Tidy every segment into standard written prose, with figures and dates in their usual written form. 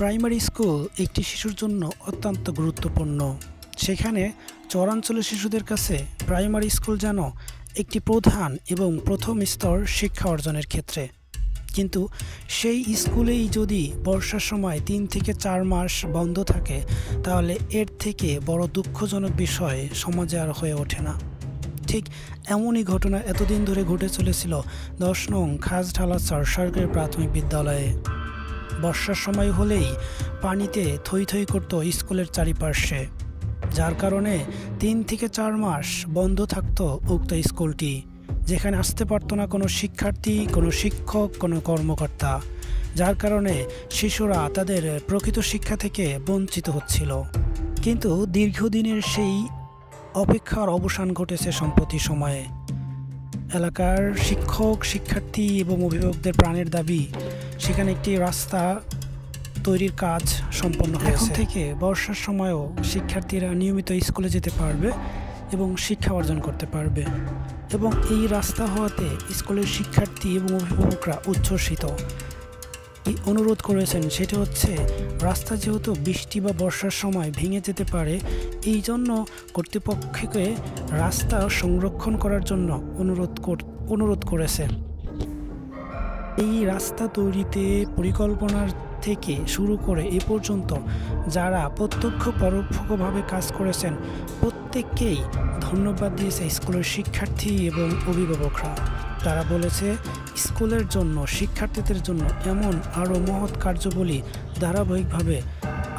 Primary school একটি শিশুর জন্য অত্যন্ত গুরুত্বপূর্ণ। সেখানে চরাঞ্চলের শিশুদের কাছে প্রাইমারি স্কুল যেন একটি প্রধান এবং প্রথম স্তর শিক্ষা অর্জনের ক্ষেত্রে। কিন্তু সেই স্কুলেই যদি বর্ষার সময় 3 থেকে 4 মাস বন্ধ থাকে, তাহলে এর থেকে বড় দুঃখজনক বিষয় সমাজে আর হয়ে ওঠে না। ঠিক এমনই ঘটনা এতদিন ধরে ঘটে চলেছিল 10 নং খাজঢালাচর সরকারি প্রাথমিক বিদ্যালয়ে। বর্ষার সময় হলেই পানিতে থই থই করত স্কুলের চারিপাশে, যার কারণে 3 থেকে 4 মাস বন্ধ থাকতো উক্ত স্কুলটি, যেখানে আসতে পারতো না কোনো শিক্ষার্থী, কোনো শিক্ষক, কোনো কর্মকর্তা, যার কারণে শিশুরা তাদের প্রকৃত শিক্ষা থেকে বঞ্চিত হচ্ছিল। কিন্তু দীর্ঘদিনের সেই অপেক্ষার অবসান ঘটেছে সম্প্রতি সময়ে। এলাকার শিক্ষক, শিক্ষার্থী এবং অভিভাবকদের প্রাণের দাবি সেখানে একটি রাস্তা তৈরির কাজ সম্পন্ন হয়েছে। এখন থেকে বর্ষার সময়ও শিক্ষার্থীরা নিয়মিত স্কুলে যেতে পারবে এবং শিক্ষা অর্জন করতে পারবে। এবং এই রাস্তা হওয়াতে স্কুলের শিক্ষার্থী এবং অভিভাবকরা উচ্ছ্বসিত। এই অনুরোধ করেছেন সেটা হচ্ছে, রাস্তা যেহেতু বৃষ্টি বা বর্ষার সময় ভেঙে যেতে পারে, এই জন্য কর্তৃপক্ষকে রাস্তা সংরক্ষণ করার জন্য অনুরোধ করেছে। এই রাস্তা তৈরিতে পরিকল্পনার থেকে শুরু করে এ পর্যন্ত যারা প্রত্যক্ষ পরোক্ষভাবে কাজ করেছেন, প্রত্যেককেই ধন্যবাদ দিয়েছে স্কুলের শিক্ষার্থী এবং অভিভাবকরা। তারা বলেছে, স্কুলের জন্য, শিক্ষার্থীদের জন্য এমন আরও মহৎ কার্যাবলী ধারাবাহিকভাবে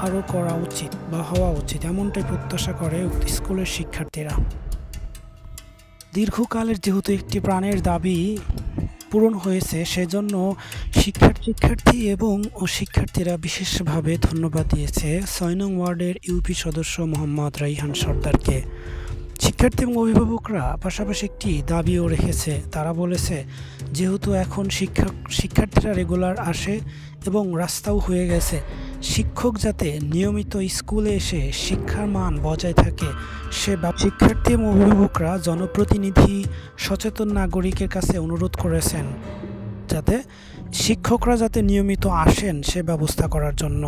আরও করা উচিত বা হওয়া উচিত, এমনটাই প্রত্যাশা করে স্কুলের শিক্ষার্থীরা। দীর্ঘকালের যেহেতু একটি প্রাণের দাবি পূরণ হয়েছে, সেজন্য শিক্ষার্থী এবং শিক্ষার্থীরা বিশেষভাবে ধন্যবাদ দিয়েছে 6 নং ওয়ার্ডের ইউপি সদস্য মোহাম্মদ রাইহান সর্দারকে। শিক্ষার্থী এবং অভিভাবকরা পাশাপাশি একটি দাবিও রেখেছে। তারা বলেছে, যেহেতু এখন শিক্ষার্থীরা রেগুলার আসে এবং রাস্তাও হয়ে গেছে, শিক্ষক যাতে নিয়মিত স্কুলে এসে শিক্ষার মান বজায় থাকে, শিক্ষার্থী এবং অভিভাবকরা জনপ্রতিনিধি, সচেতন নাগরিকের কাছে অনুরোধ করেছেন যাতে শিক্ষকরা যাতে নিয়মিত আসেন সে ব্যবস্থা করার জন্য।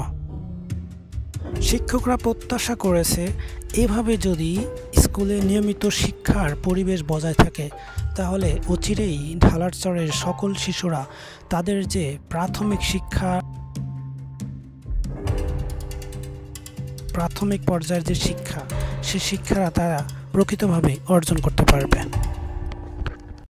শিক্ষকরা প্রত্যাশা করেছে, এভাবে যদি স্কুলে নিয়মিত শিক্ষার পরিবেশ বজায় থাকে, তাহলে অচিরেই ঢালারচরের সকল শিশুরা তাদের যে প্রাথমিক পর্যায়ের যে শিক্ষা, সে শিক্ষা তারা প্রকৃতভাবে অর্জন করতে পারবে।